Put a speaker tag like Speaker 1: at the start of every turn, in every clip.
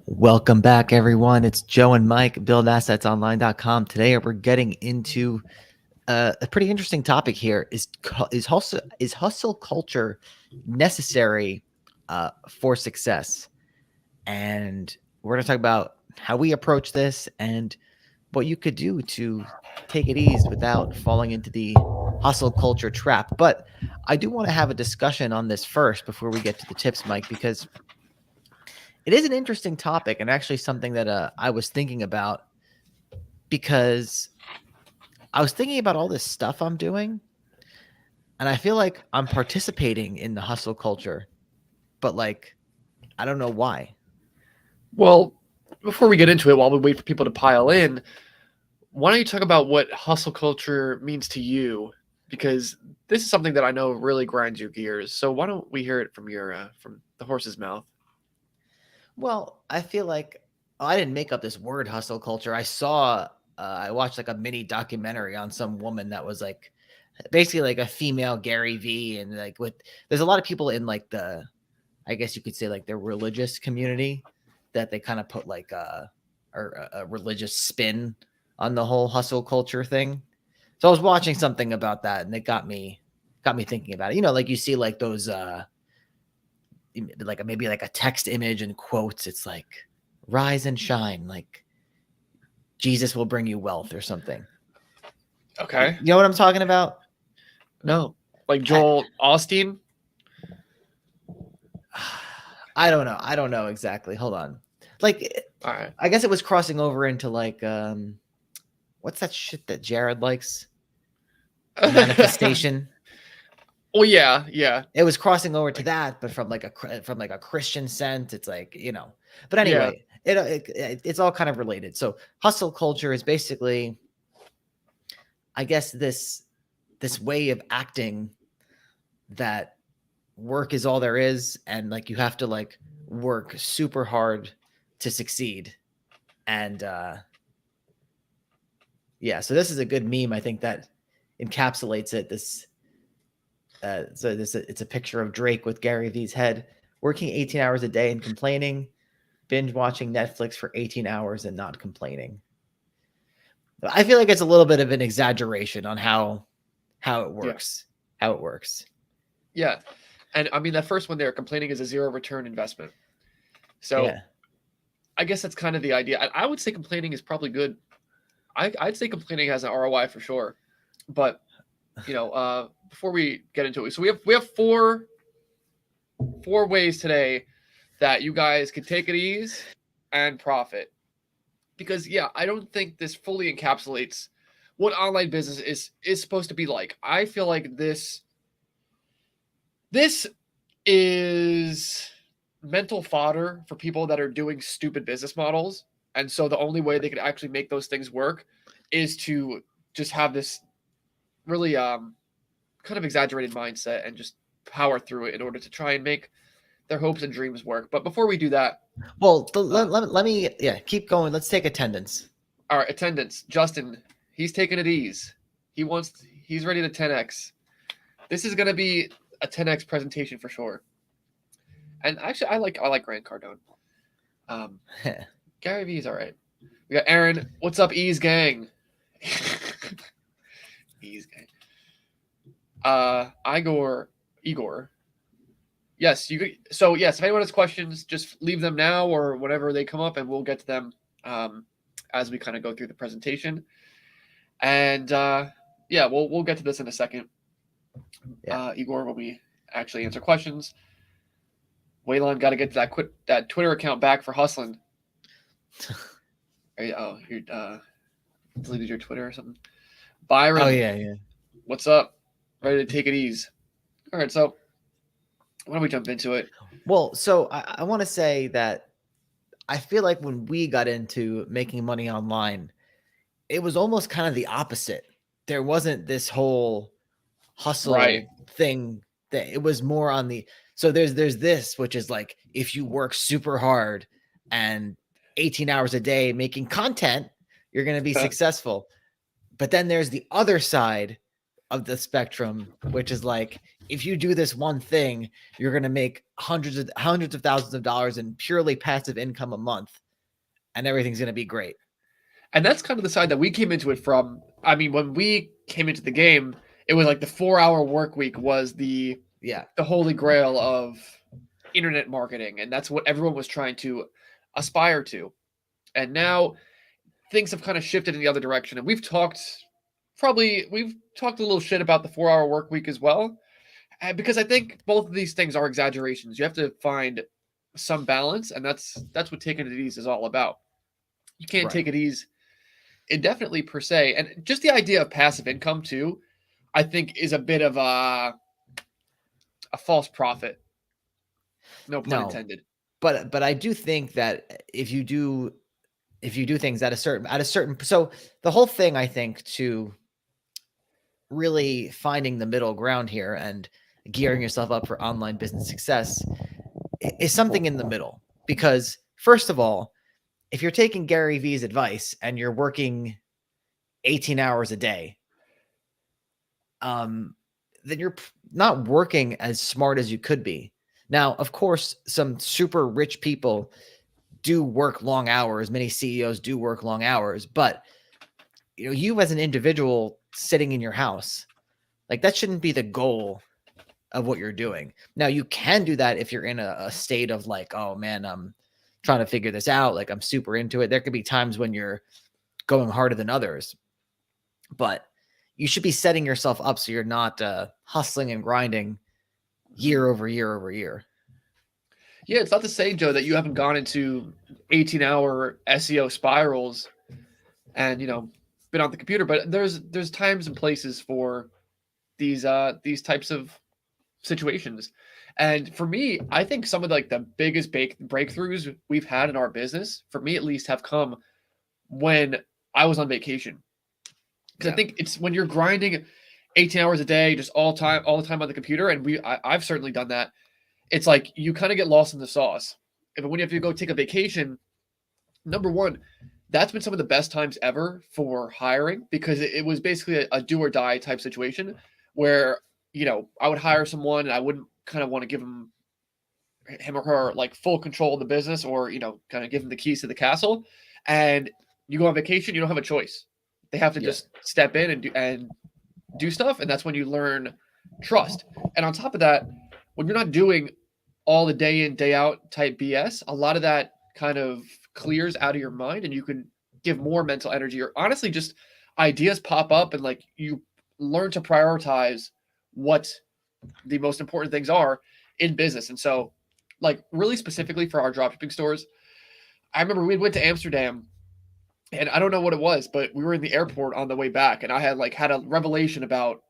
Speaker 1: Welcome back, everyone. It's Joe and Mike, buildassetsonline.com. Today, we're getting into a pretty interesting topic here. Is hustle culture necessary for success? And we're going to talk about how we approach this and what you could do to take it easy without falling into the hustle culture trap. But I do want to have a discussion on this first before we get to the tips, Mike, because it is an interesting topic and actually something that I was thinking about because I was thinking about all this stuff I'm doing and I feel like I'm participating in the hustle culture, but like I don't know why.
Speaker 2: Well, before we get into it, while we wait for people to pile in, why don't you talk about what hustle culture means to you? Because this is something that I know really grinds your gears. So why don't we hear it from the horse's mouth?
Speaker 1: Well, I feel like I didn't make up this word hustle culture. I watched like a mini documentary on some woman that was like basically like a female Gary V and like with there's a lot of people in like the I guess you could say like the religious community that they kind of put like a religious spin on the whole hustle culture thing. So I was watching something about that and it got me thinking about it. You know, like you see like those like maybe like a text image and quotes. It's like rise and shine, like Jesus will bring you wealth or something.
Speaker 2: Okay.
Speaker 1: You know what I'm talking about?
Speaker 2: No. Like
Speaker 1: I,
Speaker 2: Joel Osteen?
Speaker 1: I don't know. I don't know exactly. Hold on. Like
Speaker 2: All right.
Speaker 1: I guess it was crossing over into like what's that shit that Jared likes? Manifestation.
Speaker 2: Well, yeah.
Speaker 1: It was crossing over to
Speaker 2: Like,
Speaker 1: that, but from like a Christian sense, it's like, you know. But
Speaker 2: yeah.
Speaker 1: anyway, it's all kind of related. So hustle culture is basically I guess this way of acting that work is all there is and like you have to like work super hard to succeed. And yeah, so this is a good meme I think that encapsulates it. It's a picture of Drake with Gary Vee's head, working 18 hours a day and complaining, binge watching Netflix for 18 hours and not complaining. I feel like it's a little bit of an exaggeration on how it
Speaker 2: Yeah.
Speaker 1: works. How it works.
Speaker 2: Yeah. And I mean, that first one there, complaining is a zero return investment. So
Speaker 1: Yeah.
Speaker 2: I guess that's kind of the idea. I would say complaining is probably good. I'd say complaining has an ROI for sure. But before we get into it, so we have four ways today that you guys can take it easy and profit. Because yeah, I don't think this fully encapsulates what online business is supposed to be like. I feel like this is mental fodder for people that are doing stupid business models. And so the only way they could actually make those things work is to just have this really kind of exaggerated mindset and just power through it in order to try and make their hopes and dreams work. But before we do that,
Speaker 1: Well, let me keep going. Let's take attendance.
Speaker 2: our attendance, Justin, he's taking it easy. He's ready to 10x. This is gonna be a 10x presentation for sure. And actually, I like Grant Cardone. Um, Gary Vee's all right. We got Aaron. What's up, Ease Gang? Ease Gang. Igor. Yes, you could. So yes, if anyone has questions, just leave them now or whenever they come up, and we'll get to them as we kind of go through the presentation. And yeah, we'll get to this in a second.
Speaker 1: Yeah.
Speaker 2: Igor, when we actually answer questions. Waylon got to get that Twitter account back for hustling. You deleted your Twitter or something. Byron,
Speaker 1: Oh yeah.
Speaker 2: what's up? Ready to take it easy? All right, so why don't we jump into it?
Speaker 1: Well, so I want to say that I feel like when we got into making money online, it was almost kind of the opposite. There wasn't this whole
Speaker 2: Right.
Speaker 1: hustle thing. That it was more on the so there's this which is like if you work super hard and 18 hours a day making content, you're going to be successful. But then there's the other side of the spectrum, which is like if you do this one thing, you're going to make hundreds of thousands of dollars in purely passive income a month, and everything's going to be great.
Speaker 2: And that's kind of the side that we came into it from. I mean, when we came into the game, it was like the 4-hour work week was the holy grail of internet marketing, and that's what everyone was trying to aspire to. And now things have kind of shifted in the other direction, and we've talked a little shit about the 4-hour work week as well, because I think both of these things are exaggerations. You have to find some balance, and that's what taking it easy is all about. You can't take it easy indefinitely per se, and just the idea of passive income too, I think, is a bit of a false prophet. No pun intended.
Speaker 1: But I do think that if you do things at a certain, so the whole thing, I think, to really finding the middle ground here and gearing yourself up for online business success is something in the middle. Because first of all, if you're taking Gary Vee's advice and you're working 18 hours a day, then you're not working as smart as you could be. Now, of course, some super rich people do work long hours. Many CEOs do work long hours, but you as an individual sitting in your house, like, that shouldn't be the goal of what you're doing. Now, you can do that if you're in a state of like, oh man, I'm trying to figure this out. Like, I'm super into it. There could be times when you're going harder than others, but you should be setting yourself up so you're not hustling and grinding year over year over year.
Speaker 2: Yeah, it's not to say, Joe, that you haven't gone into 18-hour SEO spirals and been on the computer, but there's times and places for these types of situations. And for me, I think some of the biggest breakthroughs we've had in our business, for me at least, have come when I was on vacation. Because I think it's when you're grinding 18 hours a day, just all the time on the computer, and I've certainly done that. It's like you kind of get lost in the sauce. But when you have to go take a vacation, number one, that's been some of the best times ever for hiring, because it was basically a do or die type situation where, I would hire someone and I wouldn't kind of want to give him or her like full control of the business, or, kind of give them the keys to the castle. And you go on vacation, you don't have a choice. They have to just step in and do stuff. And that's when you learn trust. And on top of that, when you're not doing all the day in, day out type BS, a lot of that kind of clears out of your mind, and you can give more mental energy, or honestly just ideas pop up, and like you learn to prioritize what the most important things are in business. And so, like, really specifically for our dropshipping stores, I remember we went to Amsterdam, and I don't know what it was, but we were in the airport on the way back, and I had a revelation about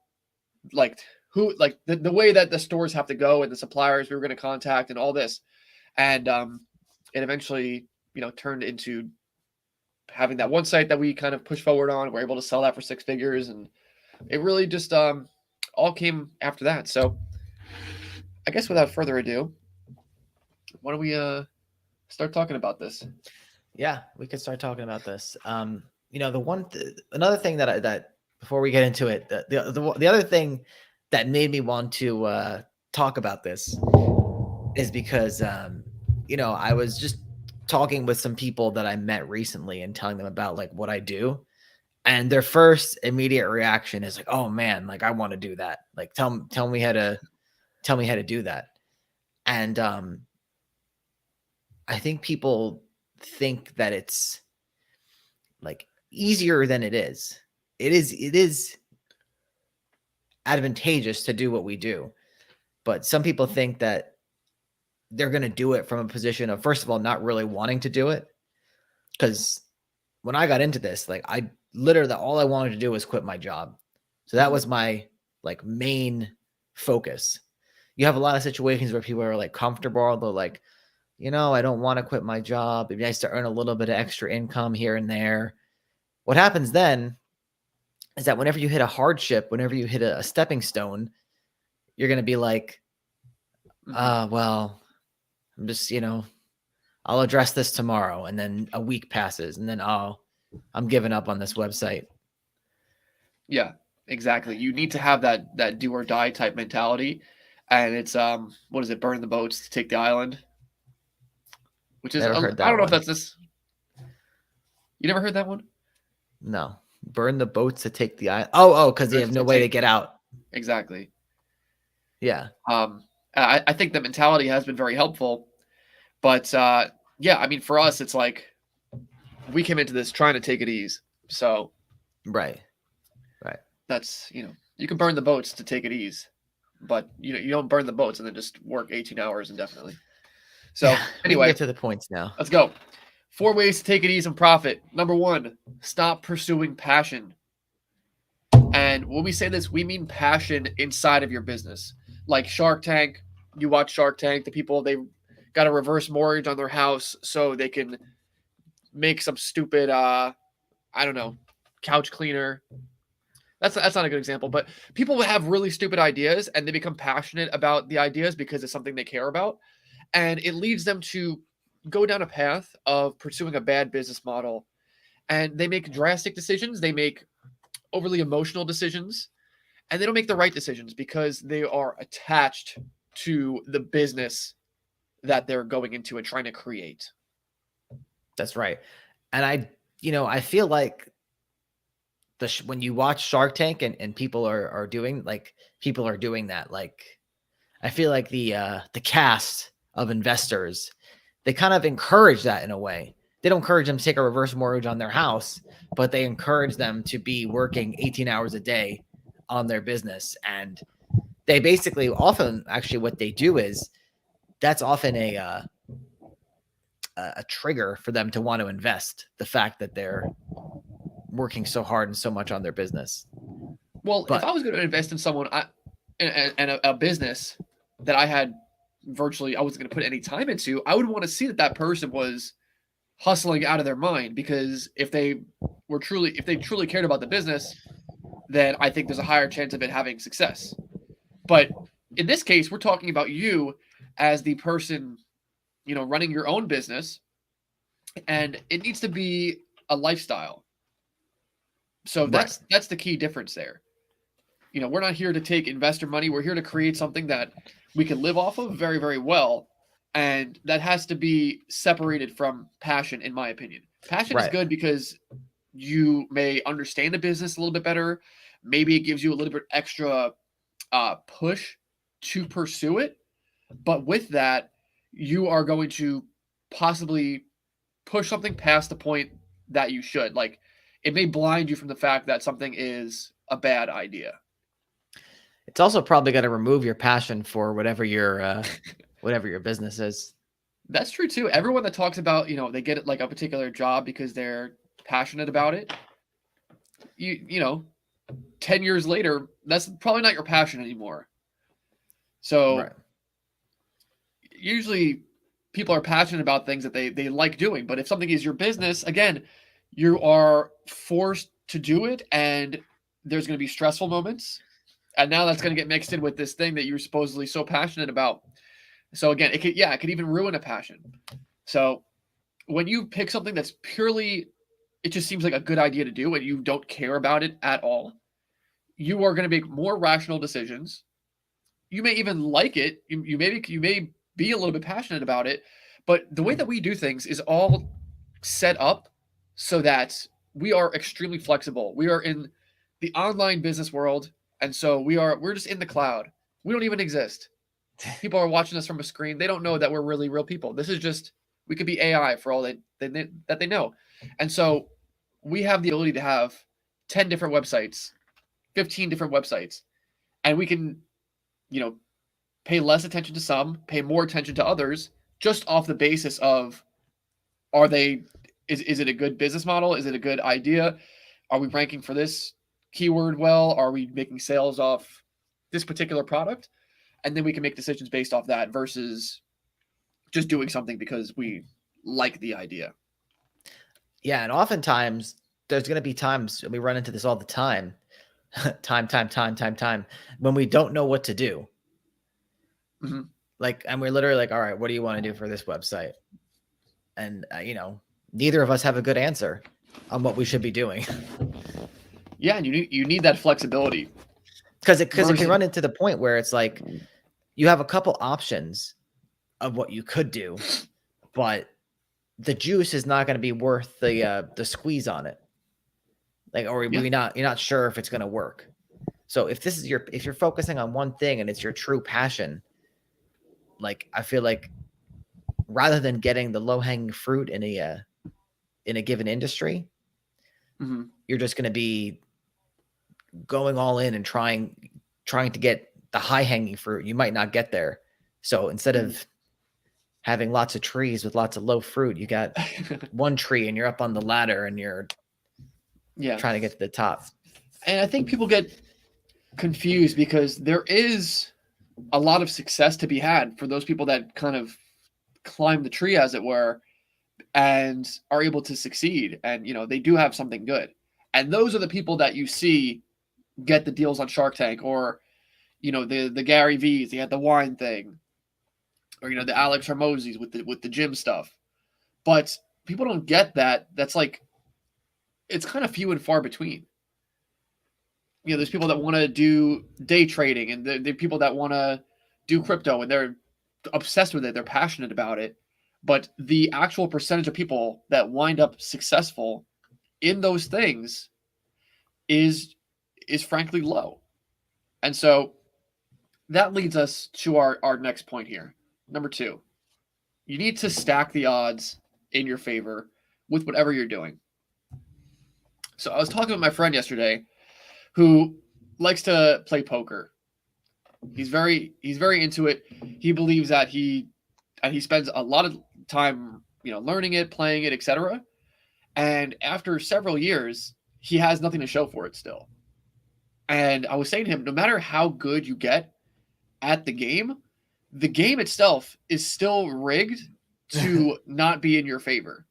Speaker 2: the way that the stores have to go and the suppliers we were going to contact and all this. And it eventually, turned into having that one site that we kind of pushed forward on. We're able to sell that for 6 figures, and it really just all came after that. So I guess without further ado, why don't we start talking about this?
Speaker 1: Yeah, we could start talking about this. Another thing that before we get into it, the other thing that made me want to talk about this is because I was just talking with some people that I met recently and telling them about like what I do, and their first immediate reaction is like, "Oh man, like I want to do that. Like tell me how to do that." And I think people think that it's like easier than it is. It is advantageous to do what we do, but some people think that they're going to do it from a position of, first of all, not really wanting to do it. Because when I got into this, like I literally, all I wanted to do was quit my job. So that was my like main focus. You have a lot of situations where people are like comfortable. They're like, I don't want to quit my job. It'd be nice to earn a little bit of extra income here and there. What happens then is that whenever you hit a hardship, whenever you hit a stepping stone, you're going to be like, well, I'm just, I'll address this tomorrow. And then a week passes, and then, I'm giving up on this website.
Speaker 2: Yeah. Exactly. You need to have that do or die type mentality, and it's what is it? Burn the boats to take the island, which is
Speaker 1: Never heard
Speaker 2: I don't
Speaker 1: that
Speaker 2: know if
Speaker 1: one.
Speaker 2: that's this. You never heard that one?
Speaker 1: No. Burn the boats to take the island. Oh, because you have no
Speaker 2: To
Speaker 1: way to
Speaker 2: take
Speaker 1: get out.
Speaker 2: exactly.
Speaker 1: Yeah.
Speaker 2: I think the mentality has been very helpful, but yeah, I mean, for us, it's like we came into this trying to take it easy. So
Speaker 1: Right. Right.
Speaker 2: that's you can burn the boats to take it easy, but you don't burn the boats and then just work 18 hours indefinitely. So
Speaker 1: Yeah. We can
Speaker 2: anyway,
Speaker 1: get to the points now.
Speaker 2: let's go. 4 ways to take it easy and profit. Number 1, stop pursuing passion. And when we say this, we mean passion inside of your business. Like Shark Tank, you watch Shark Tank, the people, they got a reverse mortgage on their house so they can make some stupid I don't know, couch cleaner. That's not a good example, but people have really stupid ideas and they become passionate about the ideas because it's something they care about, and it leads them to go down a path of pursuing a bad business model, and they make drastic decisions, they make overly emotional decisions, and they don't make the right decisions because they are attached to the business that they're going into and trying to create.
Speaker 1: That's right. And I feel like when you watch Shark Tank and people are doing that. Like, I feel like the cast of investors, they kind of encourage that in a way. They don't encourage them to take a reverse mortgage on their house, but they encourage them to be working 18 hours a day on their business. And they basically often actually what they do is that's often a trigger for them to want to invest. The fact that they're working so hard and so much on their business.
Speaker 2: Well, if I was going to invest in someone, and a business that I had I wasn't going to put any time into, I would want to see that person was hustling out of their mind, because if they truly cared about the business, then I think there's a higher chance of it having success. But in this case, we're talking about you as the person, running your own business, and it needs to be a lifestyle. So that's the key difference there. We're not here to take investor money. We're here to create something that we can live off of very, very well. And that has to be separated from passion, in my opinion. Passion is good because you may understand the business a little bit better. Maybe it gives you a little bit extra push to pursue it. But with that, you are going to possibly push something past the point that you should. Like, it may blind you from the fact that something is a bad idea.
Speaker 1: It's also probably got to remove your passion for whatever your business is.
Speaker 2: That's true too. Everyone that talks about, they get it like a particular job because they're passionate about it. 10 years later, that's probably not your passion anymore. So usually people are passionate about things that they like doing. But if something is your business, again, you are forced to do it, and there's going to be stressful moments. And now that's going to get mixed in with this thing that you're supposedly so passionate about. So again, it could even ruin a passion. So when you pick something that's purely, it just seems like a good idea to do and you don't care about it at all, you are going to make more rational decisions. You may even like it. You may be a little bit passionate about it, but the way that we do things is all set up so that we are extremely flexible. We are in the online business world, and so we're just in the cloud. We don't even exist. People are watching us from a screen. They don't know that we're really real people. This is just, we could be AI for all that they know. And so we have the ability to have 10 different websites, 15 different websites, and we can, pay less attention to some, pay more attention to others, just off the basis of, is it a good business model? Is it a good idea? Are we ranking for this keyword well? Are we making sales off this particular product? And then we can make decisions based off that versus just doing something because we like the idea.
Speaker 1: Yeah, and oftentimes there's going to be times, and we run into this all the time, time, when we don't know what to do.
Speaker 2: Mm-hmm.
Speaker 1: Like, and we're literally like, all right, what do you want to do for this website? And, neither of us have a good answer on what we should be doing.
Speaker 2: Yeah, and you need that flexibility.
Speaker 1: Because it
Speaker 2: Versus-
Speaker 1: can run into the point where it's like you have a couple options of what you could do, but the juice is not going to be worth the squeeze on it. Like, or
Speaker 2: Yeah.
Speaker 1: you're not sure if it's going to work. So if this is if you're focusing on one thing and it's your true passion, like I feel like rather than getting the low hanging fruit in a given industry,
Speaker 2: Mhm.
Speaker 1: you're just going to be going all in and trying to get the high hanging fruit. You might not get there. So instead of having lots of trees with lots of low fruit, you got one tree and you're up on the ladder and you're trying to get to the top.
Speaker 2: And I think people get confused because there is a lot of success to be had for those people that kind of climb the tree, as it were, and are able to succeed. And, they do have something good. And those are the people that you see get the deals on Shark Tank, or, the Gary V's, they had the wine thing, or, the Alex Hermosis with the gym stuff. But people don't get that. That's like, it's kind of few and far between. There's people that want to do day trading, and the people that want to do crypto, and they're obsessed with it. They're passionate about it. But the actual percentage of people that wind up successful in those things is frankly low. And so that leads us to our next point here. Number 2, you need to stack the odds in your favor with whatever you're doing. So I was talking with my friend yesterday who likes to play poker. He's very into it. He believes that he spends a lot of time, learning it, playing it, etc. And after several years, he has nothing to show for it still. And I was saying to him, no matter how good you get at the game itself is still rigged to not be in your favor.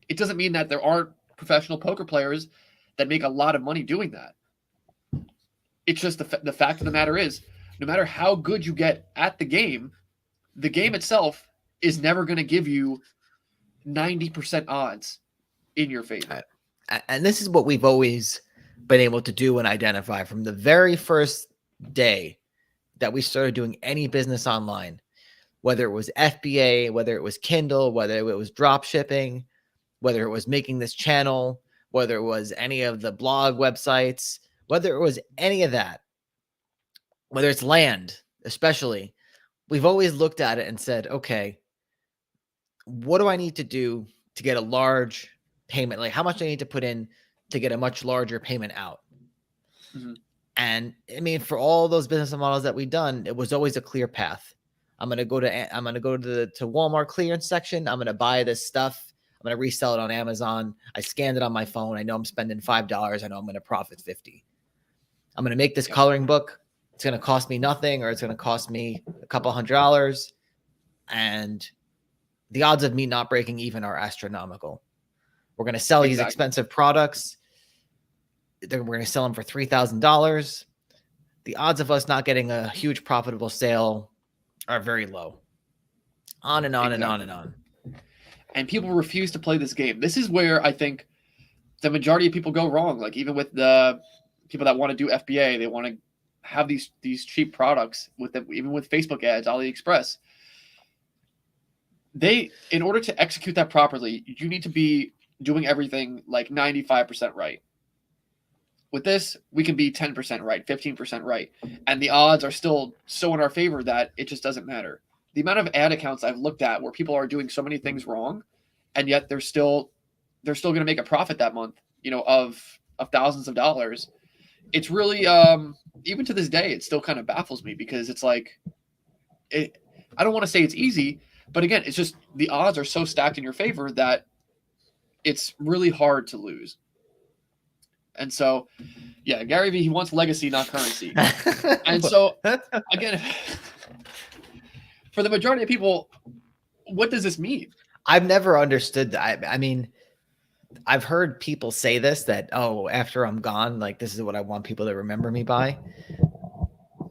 Speaker 2: It doesn't mean that there aren't professional poker players that make a lot of money doing that. It's just the fact of the matter is, no matter how good you get at the game itself is never going to give you 90% odds in your favor.
Speaker 1: And this is what we've always been able to do and identify from the very first day that we started doing any business online, whether it was FBA, whether it was Kindle, whether it was drop shipping, whether it was making this channel, whether it was any of the blog websites, whether it was any of that, whether it's land, especially, we've always looked at it and said, okay, what do I need to do to get a large payment? Like, how much do I need to put in to get a much larger payment out?
Speaker 2: Mhm.
Speaker 1: And I mean, for all those business models that we've done, it was always a clear path. I'm gonna go to the Walmart clearance section. I'm gonna buy this stuff. I'm gonna resell it on Amazon. I scanned it on my phone. I know I'm spending $5. I know I'm gonna profit 50. I'm gonna make this coloring book. It's gonna cost me nothing, or it's gonna cost me a couple $100, and the odds of me not breaking even are astronomical. We're gonna sell these expensive products. We're going to sell them for $3,000. The odds of us not getting a huge profitable sale are very low. On and on and on and on.
Speaker 2: And people refuse to play this game. This is where I think the majority of people go wrong. Like, even with the people that want to do FBA, they want to have these cheap products with them, even with Facebook ads, AliExpress. In order to execute that properly, you need to be doing everything like 95% right. With this, we can be 10% right, 15% right, and the odds are still so in our favor that it just doesn't matter. The amount of ad accounts I've looked at where people are doing so many things wrong, and yet they're still going to make a profit that month, of thousands of dollars. It's really, even to this day, it still kind of baffles me, because it's like, I don't want to say it's easy, but again, it's just the odds are so stacked in your favor that it's really hard to lose. And so, yeah, Gary Vee, he wants legacy, not currency. And so, again, for the majority of people, what does this mean?
Speaker 1: I've never understood that. I mean, I've heard people say this, that, oh, after I'm gone, like, this is what I want people to remember me by.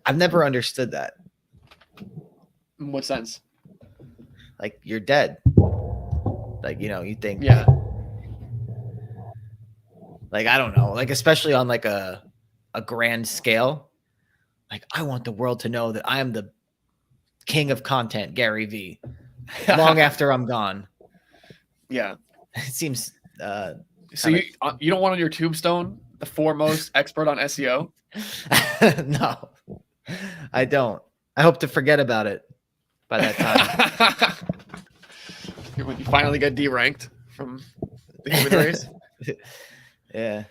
Speaker 1: I've never understood that.
Speaker 2: In what sense?
Speaker 1: Like, you're dead. Like, you think.
Speaker 2: Yeah.
Speaker 1: Like, I don't know, like, especially on like a grand scale. Like, I want the world to know that I am the king of content, Gary V. Long after I'm gone.
Speaker 2: Yeah.
Speaker 1: It seems
Speaker 2: So you don't want on your tombstone the foremost expert on SEO?
Speaker 1: No, I don't. I hope to forget about it by that time.
Speaker 2: When you finally get deranked from the human race.
Speaker 1: Yeah.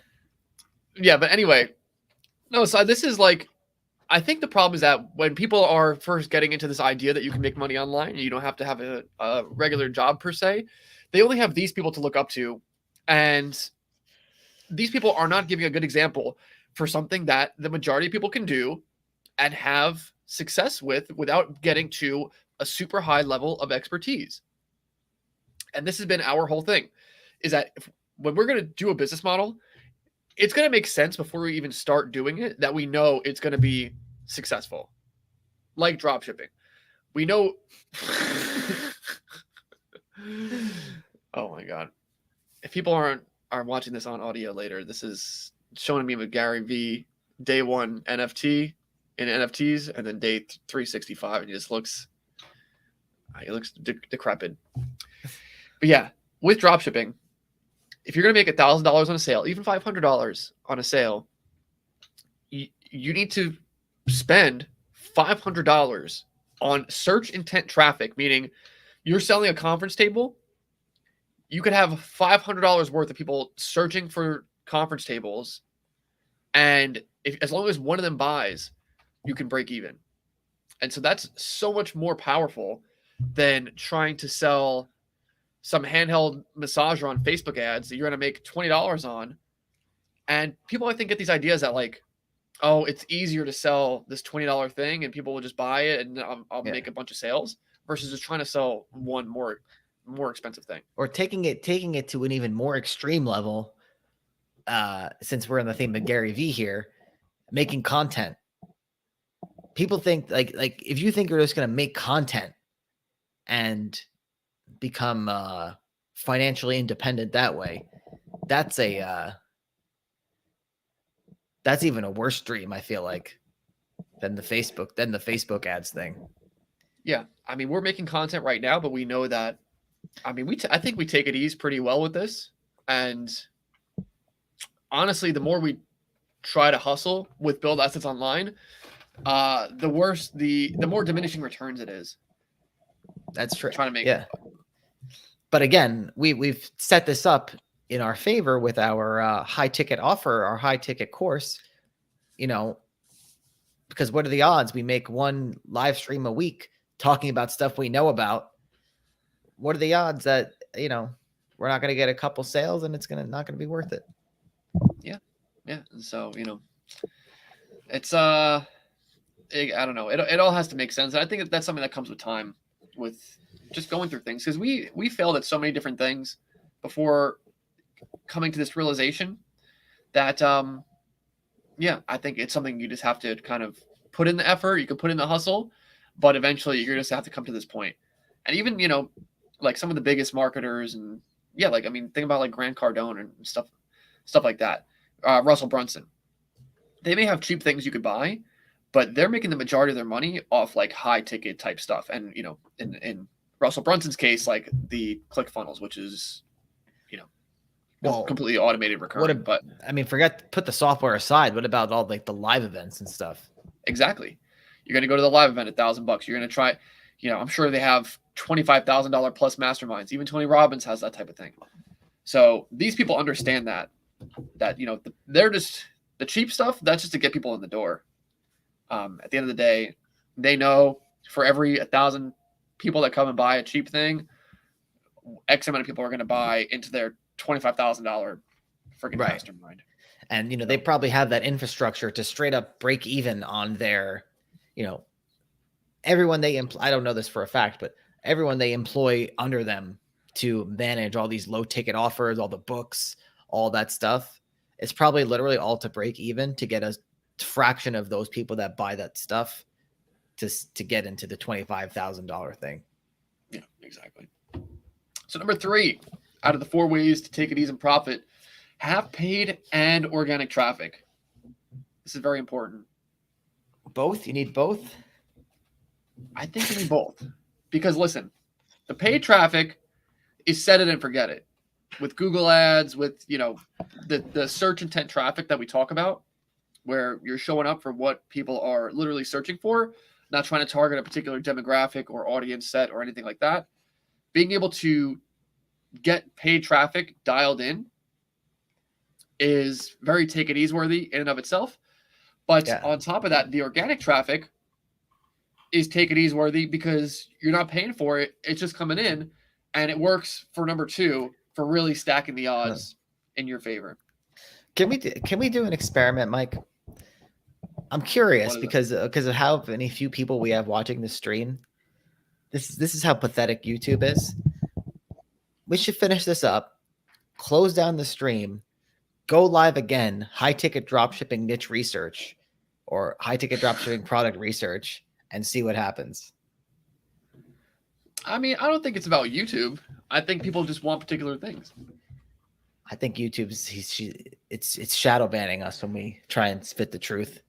Speaker 2: Yeah, but anyway, no, so this is like, I think the problem is that when people are first getting into this idea that you can make money online and you don't have to have a regular job per se, they only have these people to look up to. And these people are not giving a good example for something that the majority of people can do and have success with without getting to a super high level of expertise. And this has been our whole thing, is that when we're going to do a business model, it's going to make sense before we even start doing it that we know it's going to be successful. Like drop shipping. We know. Oh my God. If people are watching this on audio later, this is showing me with Gary V day 1 NFT in NFTs and then day 365, and he looks decrepit. But yeah, with drop shipping, if you're going to make $1,000 on a sale, even $500 on a sale, you need to spend $500 on search intent traffic, meaning you're selling a conference table. You could have $500 worth of people searching for conference tables. And as long as one of them buys, you can break even. And so that's so much more powerful than trying to sell some handheld massager on Facebook ads that you're going to make $20 on. And people, I think, get these ideas that like, oh, it's easier to sell this $20 thing and people will just buy it and I'll make a bunch of sales versus just trying to sell one more expensive thing.
Speaker 1: Or taking it to an even more extreme level, since we're in the theme of Gary V here, making content. People think like if you think you're just going to make content and become financially independent that way, that's even a worse dream, I feel like, than the Facebook ads thing.
Speaker 2: Yeah, I mean, we're making content right now, but we know that, I mean, I think we take it easy pretty well with this. And honestly, the more we try to hustle with Build Assets Online, the worse, the more diminishing returns it is.
Speaker 1: That's true.
Speaker 2: Trying to make
Speaker 1: But again, we've set this up in our favor with our high ticket offer, our high ticket course, because what are the odds we make one live stream a week talking about stuff we know about? What are the odds that, we're not going to get a couple sales and it's not going to be worth it?
Speaker 2: Yeah. Yeah. So, it's, I don't know. It all has to make sense. And I think that's something that comes with time, with just going through things, because we failed at so many different things before coming to this realization that, I think it's something you just have to kind of put in the effort. You can put in the hustle, but eventually you're just have to come to this point. And even, like some of the biggest marketers and think about like Grant Cardone and stuff like that. Russell Brunson, they may have cheap things you could buy, but they're making the majority of their money off like high ticket type stuff. And, in Russell Brunson's case, like the ClickFunnels, which is, completely automated recurring. But
Speaker 1: I mean, put the software aside. What about all like the live events and stuff?
Speaker 2: Exactly. You're going to go to the live event, $1,000. You're going to try, I'm sure they have $25,000 plus masterminds. Even Tony Robbins has that type of thing. So these people understand that they're just the cheap stuff. That's just to get people in the door. At the end of the day, they know for every 1,000 people that come and buy a cheap thing, X amount of people are going to buy into their $25,000 freaking mastermind.
Speaker 1: And, they probably have that infrastructure to straight up break even on their, everyone they employ. I don't know this for a fact, but everyone they employ under them to manage all these low ticket offers, all the books, all that stuff. It's probably literally all to break even to get a fraction of those people that buy that stuff to get into the $25,000 thing.
Speaker 2: Yeah, exactly. So number 3, out of the 4 ways to take it easy and profit, have paid and organic traffic. This is very important.
Speaker 1: Both? You need both?
Speaker 2: I think you need both. Because listen, the paid traffic is set it and forget it. With Google ads, with the search intent traffic that we talk about, where you're showing up for what people are literally searching for, not trying to target a particular demographic or audience set or anything like that. Being able to get paid traffic dialed in is very take it easy worthy in and of itself. But on top of that, the organic traffic is take it easy worthy because you're not paying for it. It's just coming in, and it works for number two for really stacking the odds in your favor.
Speaker 1: Can we do an experiment, Mike? I'm curious because of how many few people we have watching this stream. This is how pathetic YouTube is. We should finish this up, close down the stream, go live again, high ticket dropshipping niche research or high ticket dropshipping product research, and see what happens.
Speaker 2: I mean, I don't think it's about YouTube. I think people just want particular things.
Speaker 1: I think YouTube's it's shadow banning us when we try and spit the truth.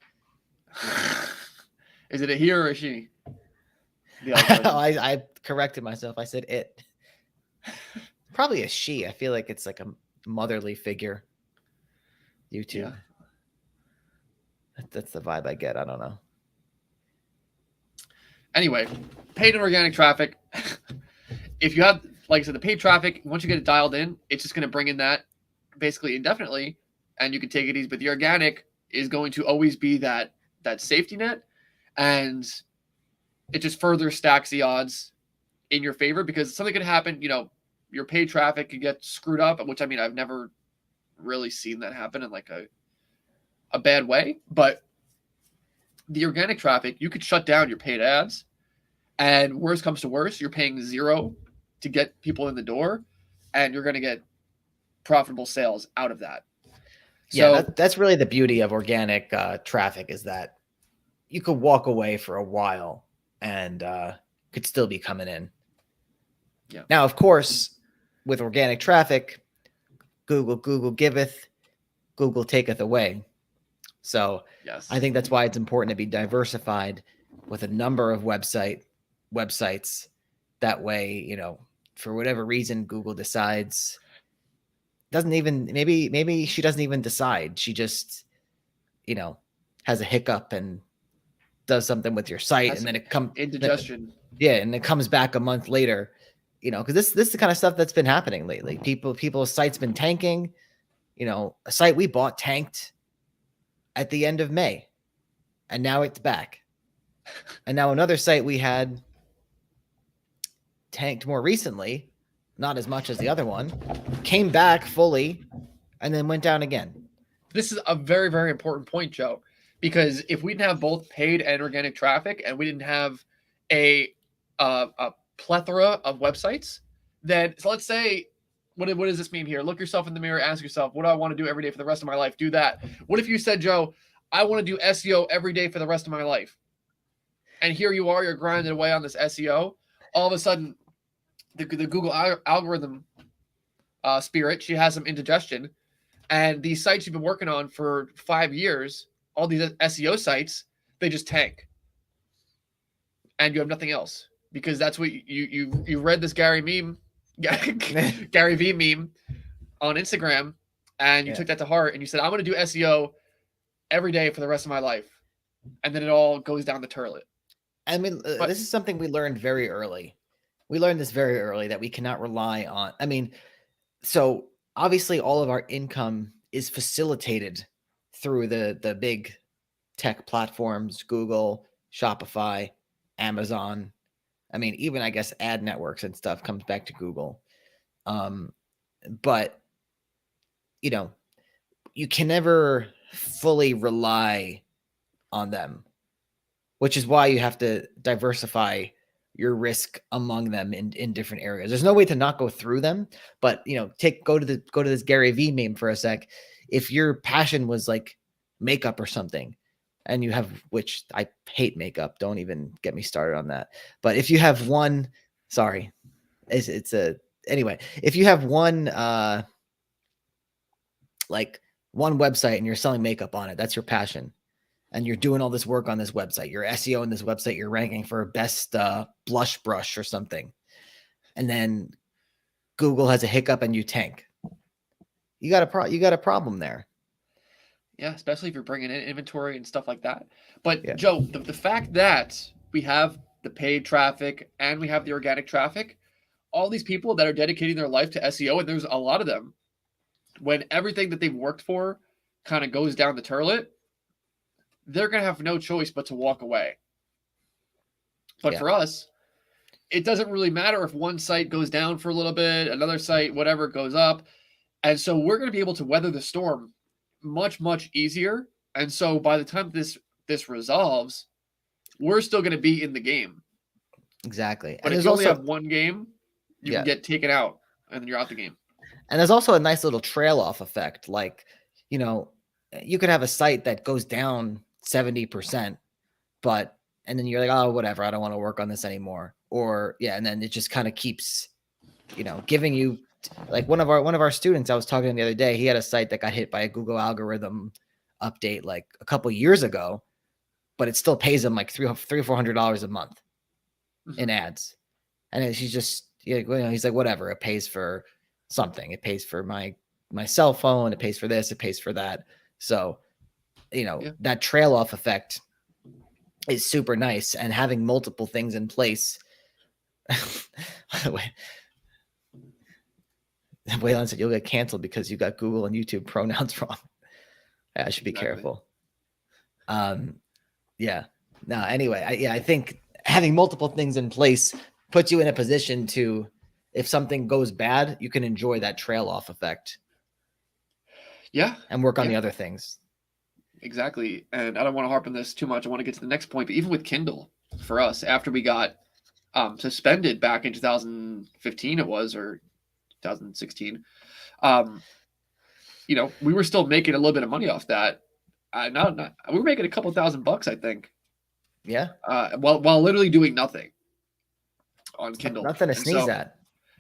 Speaker 2: Is it a he or a she?
Speaker 1: I corrected myself. I said it. Probably a she. I feel like it's like a motherly figure. YouTube. Yeah. That's the vibe I get. I don't know.
Speaker 2: Anyway, paid and organic traffic. If you have, like I said, the paid traffic, once you get it dialed in, it's just going to bring in that basically indefinitely, and you can take it easy. But the organic is going to always be that safety net, and it just further stacks the odds in your favor because something could happen. Your paid traffic could get screwed up, which I mean, I've never really seen that happen in like a bad way. But the organic traffic, you could shut down your paid ads, and worst comes to worst, you're paying $0 to get people in the door, and you're going to get profitable sales out of that.
Speaker 1: So, yeah, that's really the beauty of organic traffic is that you could walk away for a while and could still be coming in.
Speaker 2: Yeah.
Speaker 1: Now, of course, with organic traffic, Google giveth, Google taketh away. So
Speaker 2: yes.
Speaker 1: I think that's why it's important to be diversified with a number of websites. That way, for whatever reason, Google decides maybe she doesn't even decide. She just, has a hiccup and does something with your site, and then it comes
Speaker 2: indigestion.
Speaker 1: And it comes back a month later, because this is the kind of stuff that's been happening lately. People's sites been tanking. A site we bought tanked at the end of May, and now it's back. And now another site we had tanked more recently, not as much as the other one, came back fully, and then went down again.
Speaker 2: This is a very, very important point, Joe, because if we didn't have both paid and organic traffic, and we didn't have a plethora of websites, then so let's say, what does this mean here? Look yourself in the mirror, ask yourself, what do I want to do every day for the rest of my life? Do that. What if you said, Joe, I want to do SEO every day for the rest of my life? And here you are, you're grinding away on this SEO. All of a sudden, the Google algorithm spirit, she has some indigestion. And these sites you've been working on for 5 years, all these SEO sites, they just tank. And you have nothing else. Because that's what you read this Gary V meme on Instagram, and you took that to heart, and you said, I'm going to do SEO every day for the rest of my life. And then it all goes down the toilet.
Speaker 1: I mean, this is something we learned very early. We learned this very early that we cannot rely on. I mean, so obviously all of our income is facilitated through the big tech platforms, Google, Shopify, Amazon. I mean, even I guess ad networks and stuff comes back to Google. But, you can never fully rely on them, which is why you have to diversify your risk among them in different areas. There's no way to not go through them, but go to this Gary V meme for a sec. If your passion was like makeup or something, and you have, which I hate makeup, don't even get me started on that. But if you have one, if you have one like one website and you're selling makeup on it. That's your passion. And you're doing all this work on this website. You're SEO in this website. You're ranking for best blush brush or something. And then Google has a hiccup and you tank. You got a problem there.
Speaker 2: Yeah, especially if you're bringing in inventory and stuff like that. But
Speaker 1: Yeah.
Speaker 2: Joe, the fact that we have the paid traffic and we have the organic traffic, all these people that are dedicating their life to SEO, and there's a lot of them, when everything that they've worked for kind of goes down the toilet, they're going to have no choice but to walk away. But for us, it doesn't really matter if one site goes down for a little bit, another site, whatever, goes up. And so we're going to be able to weather the storm much, much easier. And so by the time this resolves, we're still going to be in the game.
Speaker 1: Exactly.
Speaker 2: But
Speaker 1: and
Speaker 2: if you only have one game, you can get taken out and then you're out the game.
Speaker 1: And there's also a nice little trail off effect. Like, you know, you could have a site that goes down 70%, and then you're like, oh, whatever, I don't want to work on this anymore. Or and then it just kind of keeps, giving you, like one of our students I was talking to the other day, he had a site that got hit by a Google algorithm update like a couple years ago, but it still pays him like $300-$400 a month in ads. And she's just, he's like, whatever, it pays for something. It pays for my cell phone. It pays for this. It pays for that. So, that trail off effect is super nice. And having multiple things in place. By the way, Waylon said you'll get canceled because you got Google and YouTube pronouns wrong. I should be careful. Anyway, I think having multiple things in place puts you in a position to, if something goes bad, you can enjoy that trail off effect.
Speaker 2: Yeah.
Speaker 1: And work on the other things.
Speaker 2: Exactly. And I don't want to harp on this too much. I want to get to the next point. But even with Kindle, for us, after we got suspended back in 2015, it was, or 2016, we were still making a little bit of money off that. We were making a couple $1,000, I think.
Speaker 1: Yeah.
Speaker 2: While literally doing nothing on Kindle.
Speaker 1: Nothing to sneeze at.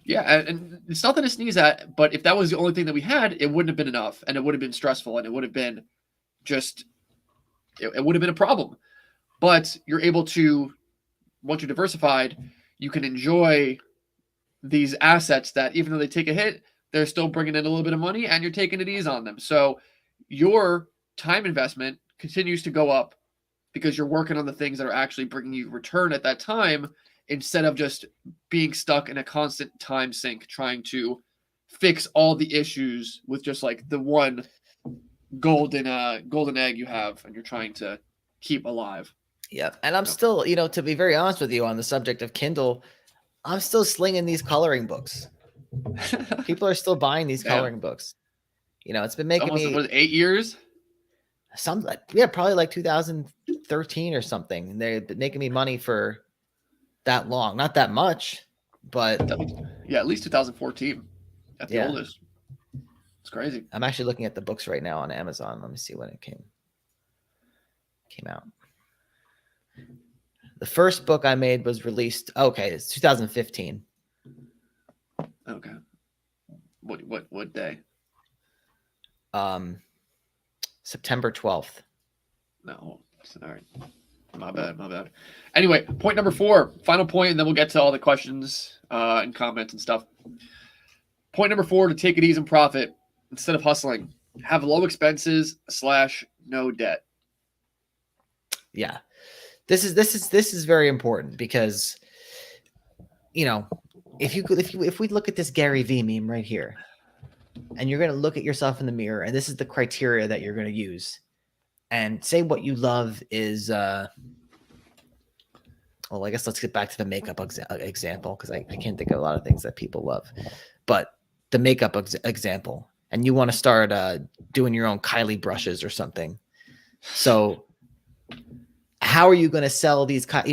Speaker 2: Yeah, and it's nothing to sneeze at, but if that was the only thing that we had, it wouldn't have been enough, and it would have been stressful, and it would have been it would have been a problem. But you're able to, once you're diversified, you can enjoy these assets that even though they take a hit, they're still bringing in a little bit of money, and you're taking it easy on them. So your time investment continues to go up because you're working on the things that are actually bringing you return at that time, instead of just being stuck in a constant time sink trying to fix all the issues with just like the one golden egg you have and you're trying to keep alive.
Speaker 1: Yeah. And I'm still, to be very honest with you on the subject of Kindle, I'm still slinging these coloring books. People are still buying these coloring books. It's been making me
Speaker 2: 8 years.
Speaker 1: Probably like 2013 or something. And they've been making me money for that long, not that much, but
Speaker 2: at least 2014 at the oldest. It's crazy.
Speaker 1: I'm actually looking at the books right now on Amazon. Let me see when it came out. The first book I made was released. Okay, it's 2015.
Speaker 2: Okay. What day?
Speaker 1: September 12th.
Speaker 2: No, all right. My bad. Anyway, point number 4, final point, and then we'll get to all the questions and comments and stuff. Point number 4, to take it easy and profit instead of hustling. Have low expenses / no debt.
Speaker 1: Yeah. This is very important because, if we look at this Gary V meme right here, and you're going to look at yourself in the mirror, and this is the criteria that you're going to use, and say what you love is, well, I guess let's get back to the makeup example, because I can't think of a lot of things that people love. But the makeup example, and you want to start doing your own Kylie brushes or something. So how are you going to sell these? There's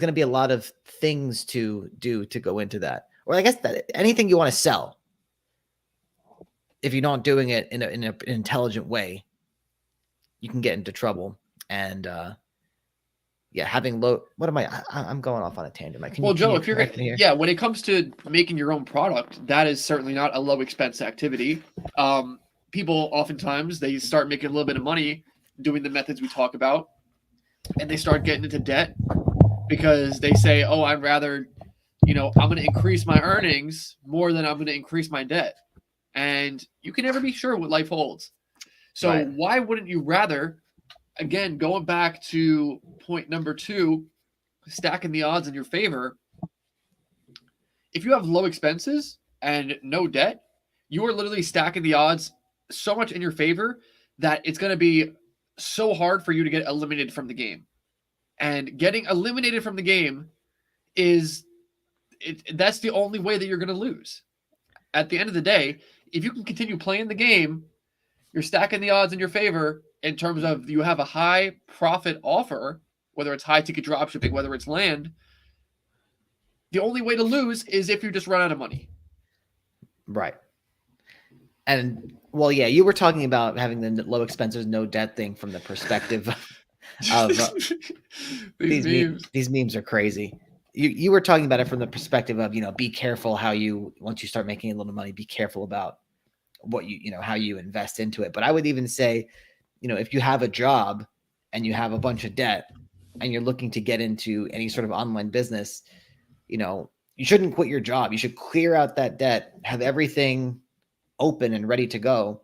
Speaker 1: going to be a lot of things to do to go into that. Or I guess that anything you want to sell, if you're not doing it in an intelligent way, you can get into trouble. And having low. What am I? I'm going off on a tangent.
Speaker 2: Joe, if you're when it comes to making your own product, that is certainly not a low expense activity. people oftentimes they start making a little bit of money doing the methods we talk about, and they start getting into debt because they say, "Oh, I'd rather, I'm going to increase my earnings more than I'm going to increase my debt." And you can never be sure what life holds. So
Speaker 1: Right.
Speaker 2: why wouldn't you rather, again, going back to point number 2, stacking the odds in your favor, if you have low expenses and no debt, you are literally stacking the odds so much in your favor that it's going to be so hard for you to get eliminated from the game. And getting eliminated from the game that's the only way that you're going to lose. At the end of the day, if you can continue playing the game, you're stacking the odds in your favor in terms of you have a high profit offer, whether it's high ticket dropshipping, whether it's land. The only way to lose is if you just run out of money.
Speaker 1: Right. And well, yeah, you were talking about having the low expenses, no debt thing from the perspective of these memes are crazy. You were talking about it from the perspective of, be careful how you, once you start making a little money, be careful about what how you invest into it. But I would even say, if you have a job and you have a bunch of debt and you're looking to get into any sort of online business, you shouldn't quit your job. You should clear out that debt, have everything open and ready to go.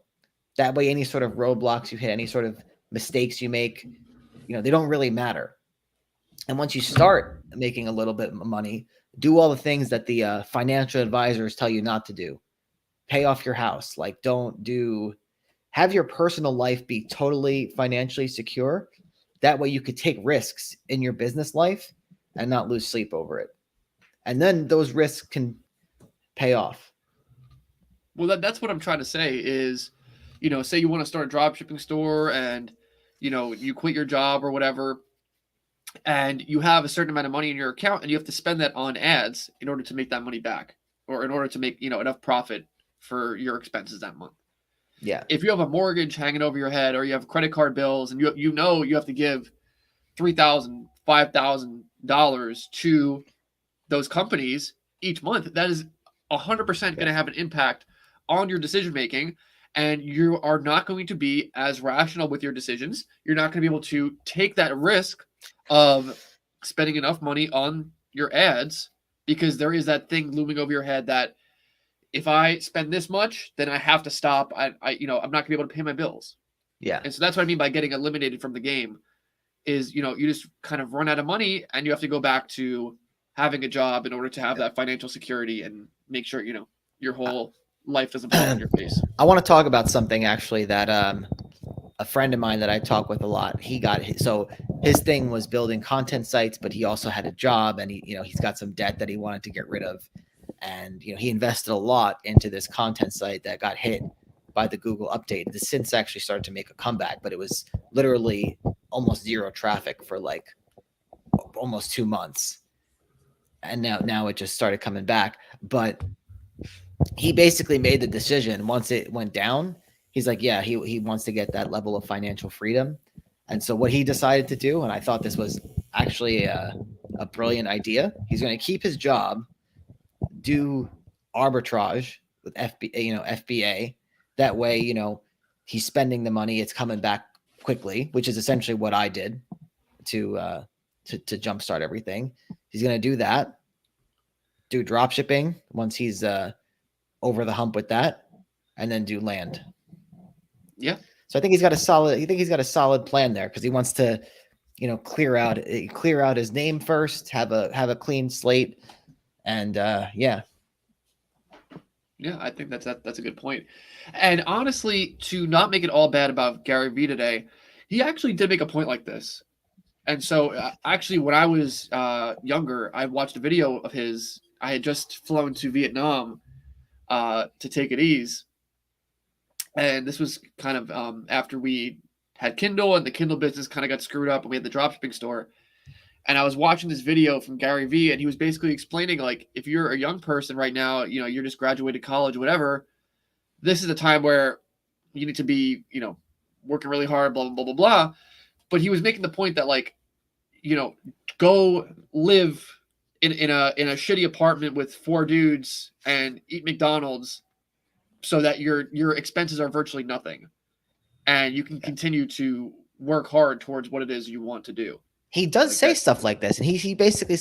Speaker 1: That way, any sort of roadblocks you hit, any sort of mistakes you make, they don't really matter. And once you start making a little bit of money, do all the things that the financial advisors tell you not to do. Pay off your house. Like, have your personal life be totally financially secure. That way you could take risks in your business life and not lose sleep over it. And then those risks can pay off.
Speaker 2: Well, that's what I'm trying to say is, say you want to start a drop shipping store and, you quit your job or whatever, and you have a certain amount of money in your account and you have to spend that on ads in order to make that money back, or in order to make, enough profit for your expenses that month.
Speaker 1: Yeah.
Speaker 2: If you have a mortgage hanging over your head, or you have credit card bills, and you have to give $3,000, $5,000 to those companies each month, that is 100% going to have an impact on your decision making, and you are not going to be as rational with your decisions. You're not going to be able to take that risk of spending enough money on your ads, because there is that thing looming over your head that if I spend this much, then I have to stop. I'm not going to be able to pay my bills.
Speaker 1: Yeah.
Speaker 2: And so that's what I mean by getting eliminated from the game is, you just kind of run out of money and you have to go back to having a job in order to have that financial security and make sure, your whole life doesn't fall on your face.
Speaker 1: I want to talk about something actually that a friend of mine that I talk with a lot, so his thing was building content sites, but he also had a job and he's got some debt that he wanted to get rid of. And, he invested a lot into this content site that got hit by the Google update. It's since actually started to make a comeback, but it was literally almost zero traffic for like almost 2 months. And now it just started coming back. But he basically made the decision once it went down. He's like, yeah, he wants to get that level of financial freedom. And so what he decided to do, and I thought this was actually a brilliant idea, he's going to keep his job, do arbitrage with FBA. That way, he's spending the money, it's coming back quickly, which is essentially what I did to jumpstart everything. He's going to do that, do drop shipping once he's over the hump with that, and then do land.
Speaker 2: Yeah.
Speaker 1: So I think he's got a solid plan there, because he wants to, clear out his name first, have a clean slate. And yeah,
Speaker 2: I think that's a good point. And honestly, to not make it all bad about Gary Vee today, he actually did make a point like this. And so actually, when I was younger, I watched a video of his. I had just flown to Vietnam to take it easy. And this was kind of after we had Kindle and the Kindle business kind of got screwed up and we had the dropshipping store. And I was watching this video from Gary Vee, and he was basically explaining, like, if you're a young person right now, you're just graduated college, whatever, this is a time where you need to be, working really hard, blah, blah, blah, blah, blah. But he was making the point that, like, go live in a shitty apartment with 4 dudes and eat McDonald's so that your expenses are virtually nothing, and you can continue to work hard towards what it is you want to do.
Speaker 1: He does
Speaker 2: Like
Speaker 1: say
Speaker 2: that.
Speaker 1: stuff like this, and he basically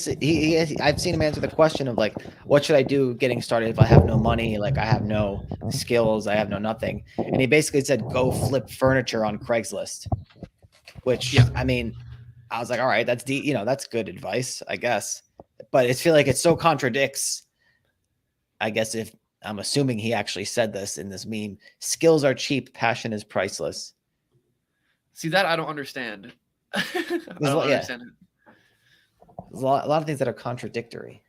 Speaker 1: I've seen him answer the question of like, what should I do getting started if I have no money, like I have no skills, I have no nothing, and he basically said go flip furniture on Craigslist, which
Speaker 2: Yeah.
Speaker 1: I mean, I was like, all right, that's that's good advice, I guess, but I feel like it so contradicts. I guess if I'm assuming he actually said this in this meme, skills are cheap, passion is priceless.
Speaker 2: See, that I don't understand. I don't
Speaker 1: Yeah,
Speaker 2: understand it.
Speaker 1: there's a lot of things that are contradictory.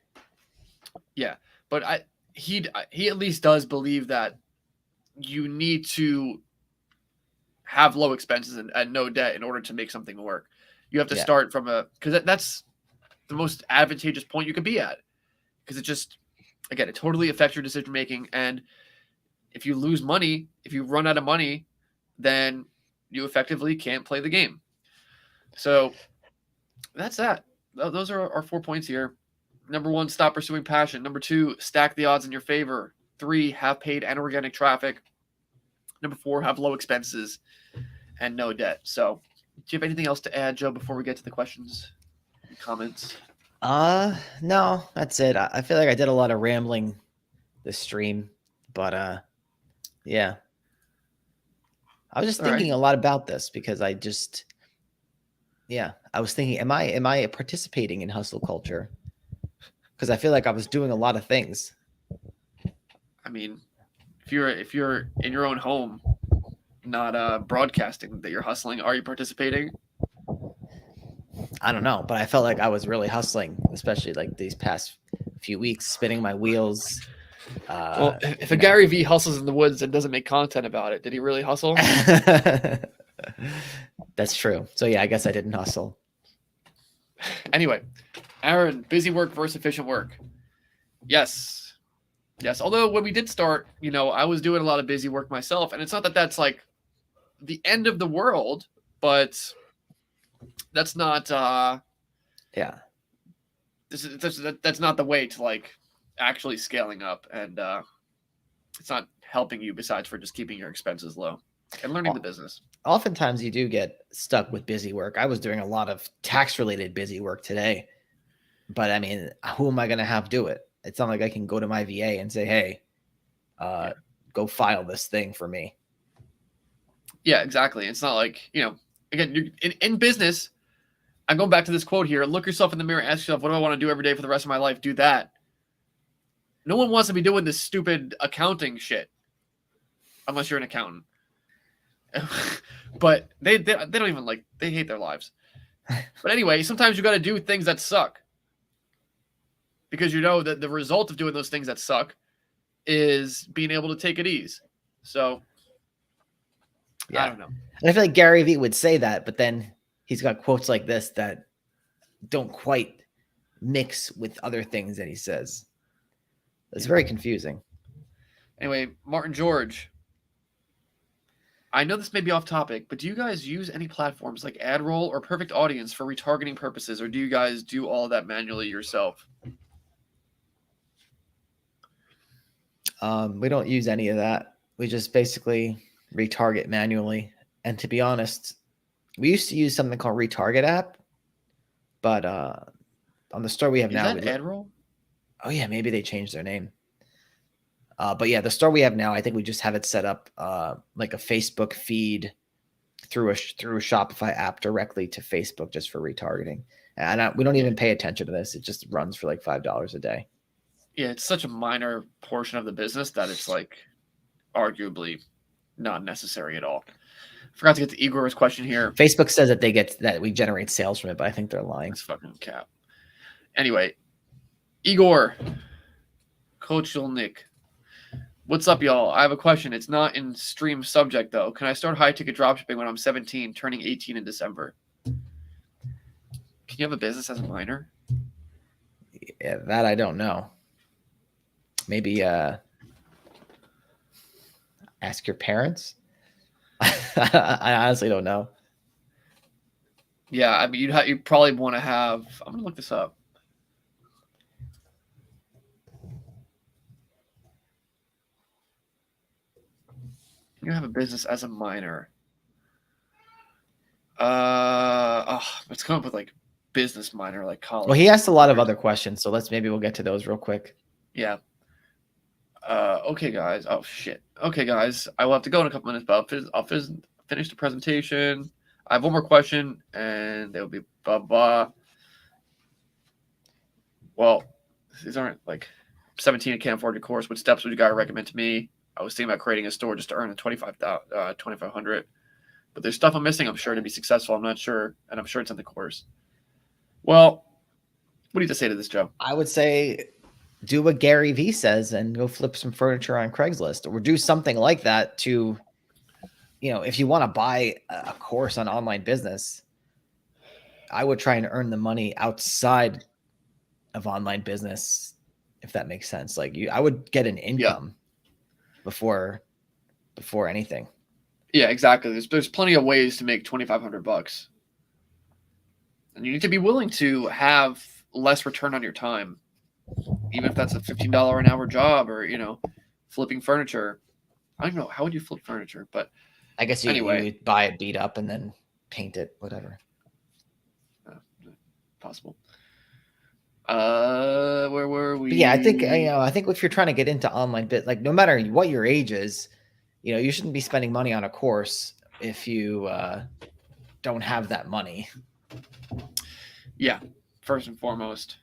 Speaker 2: Yeah, but he at least does believe that you need to have low expenses and no debt in order to make something work. You have to
Speaker 1: Yeah.
Speaker 2: start from because that's the most advantageous point you could be at, because it just, again, it totally affects your decision making. And if you lose money, if you run out of money, then you effectively can't play the game. So that's that. Those are our 4 points here. Number 1, stop pursuing passion. Number 2, stack the odds in your favor. 3, have paid and organic traffic. Number 4, have low expenses and no debt. So, do you have anything else to add, Joe, before we get to the questions and comments?
Speaker 1: No, that's it. I feel like I did a lot of rambling this stream, but yeah. I was just thinking a lot about this because I was thinking, am I participating in hustle culture? Because I feel like I was doing a lot of things.
Speaker 2: I mean, if you're in your own home, not broadcasting that you're hustling, are you participating?
Speaker 1: I don't know, but I felt like I was really hustling, especially like these past few weeks, spinning my wheels.
Speaker 2: Well, if a Gary Vee hustles in the woods and doesn't make content about it, did he really hustle?
Speaker 1: That's true. So yeah, I guess I didn't hustle.
Speaker 2: Anyway, Aaron, busy work versus efficient work. Yes. Although when we did start, I was doing a lot of busy work myself, and it's not that that's like the end of the world, but that's not.
Speaker 1: Yeah.
Speaker 2: That's not the way to like actually scaling up, and it's not helping you besides for just keeping your expenses low and learning the business.
Speaker 1: Oftentimes you do get stuck with busy work. I was doing a lot of tax related busy work today, but I mean, who am I going to have do it? It's not like I can go to my VA and say, hey, go file this thing for me.
Speaker 2: Yeah, exactly. It's not like, again, you're in business. I'm going back to this quote here. Look yourself in the mirror, ask yourself, what do I want to do every day for the rest of my life? Do that. No one wants to be doing this stupid accounting shit unless you're an accountant. But they don't even they hate their lives. But anyway, sometimes you got to do things that suck, because you know that the result of doing those things that suck is being able to take it easy. So yeah. I don't know.
Speaker 1: And I feel like Gary Vee would say that, but then he's got quotes like this that don't quite mix with other things that he says. It's very confusing.
Speaker 2: Anyway, Martin George, I know this may be off topic, but do you guys use any platforms like AdRoll or Perfect Audience for retargeting purposes, or do you guys do all of that manually yourself?
Speaker 1: We don't use any of that. We just basically retarget manually. And to be honest, we used to use something called Retarget app, but on the store we have now,
Speaker 2: is that AdRoll?
Speaker 1: Oh yeah, maybe they changed their name. But yeah, the store we have now, I think we just have it set up like a Facebook feed through a Shopify app directly to Facebook just for retargeting. And we don't even pay attention to this. It just runs for like $5 a day.
Speaker 2: Yeah, it's such a minor portion of the business that it's like arguably not necessary at all. Forgot to get to Igor's question here.
Speaker 1: Facebook says that we generate sales from it, but I think they're lying.
Speaker 2: It's fucking cap. Anyway, Igor, Coach Nick, what's up, y'all? I have a question. It's not in stream subject though. Can I start high ticket dropshipping when I'm 17, turning 18 in December? Can you have a business as a minor?
Speaker 1: Yeah, that I don't know. Maybe ask your parents. I honestly don't know.
Speaker 2: Yeah, I mean, you'd probably want to have. I'm gonna look this up. You have a business as a minor. Let's come up with like business minor, like college.
Speaker 1: Well, he asked a lot of other questions, so maybe we'll get to those real quick.
Speaker 2: Yeah. Okay, guys. Oh shit. Okay, guys. I will have to go in a couple minutes, but I'll finish the presentation. I have one more question, and it'll be blah blah. Well, these aren't like 17. I can't afford your course. What steps would you guys recommend to me? I was thinking about creating a store just to earn a 2,500. But there's stuff I'm missing. I'm sure to be successful. I'm not sure, and I'm sure it's in the course. Well, what do you have to say to this, Joe?
Speaker 1: I would say do what Gary Vee says and go flip some furniture on Craigslist, or do something like that to, if you want to buy a course on online business, I would try and earn the money outside of online business, if that makes sense. Like I would get an income before anything.
Speaker 2: Yeah, exactly. There's plenty of ways to make $2,500, and you need to be willing to have less return on your time, even if that's a $15 an hour job, or flipping furniture. I don't know, how would you flip furniture, but
Speaker 1: I guess you would buy it beat up and then paint it, whatever.
Speaker 2: Possible. Where were we?
Speaker 1: But yeah, I think if you're trying to get into online like no matter what your age is, you shouldn't be spending money on a course if you don't have that money.
Speaker 2: Yeah, first and foremost.